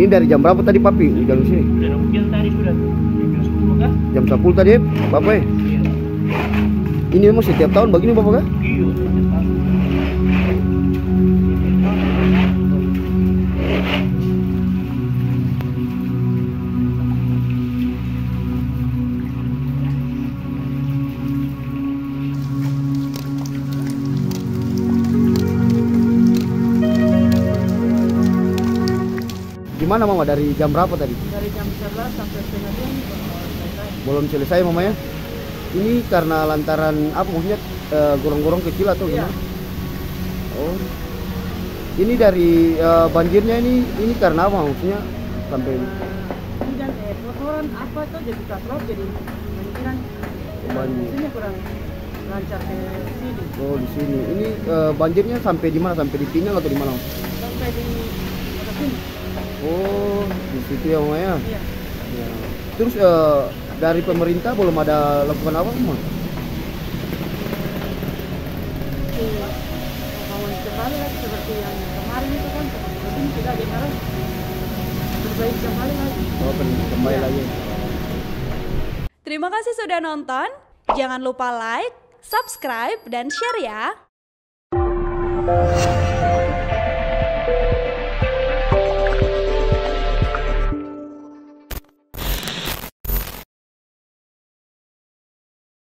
Ini dari jam berapa tadi Papi hujan sini? Udah hujan tadi sudah jam 10 kah? Jam 10 tadi Bapak ya? Iya. Ini memang setiap tahun begini Bapak kah? Iya, setiap tahun. Gimana Mama dari jam berapa tadi? Dari jam 11 sampai setengah 2 selesai. Belum selesai Mama ya? Ini karena lantaran apa maksudnya gorong-gorong kecil atau Iya. gimana? Oh. Ini dari banjirnya ini karena apa maksudnya sampai Hujan kotoran apa tuh jadi katrok jadi banjiran. Banjir. Sini kurang lancar ke sini. oh di sini. Ini banjirnya sampai di mana? Sampai di Pinang atau di mana? Sampai di atas sini. Oh, di situ ya Mama ya. Iya. Ya. Terus dari pemerintah belum ada lakukan apa Mama? Bangun kembali lagi seperti yang kemarin itu kan seperti ini tidak ada sekarang berbaik kembali lagi. Oh, kembali lagi. Terima kasih sudah nonton. Jangan lupa like, subscribe, dan share ya.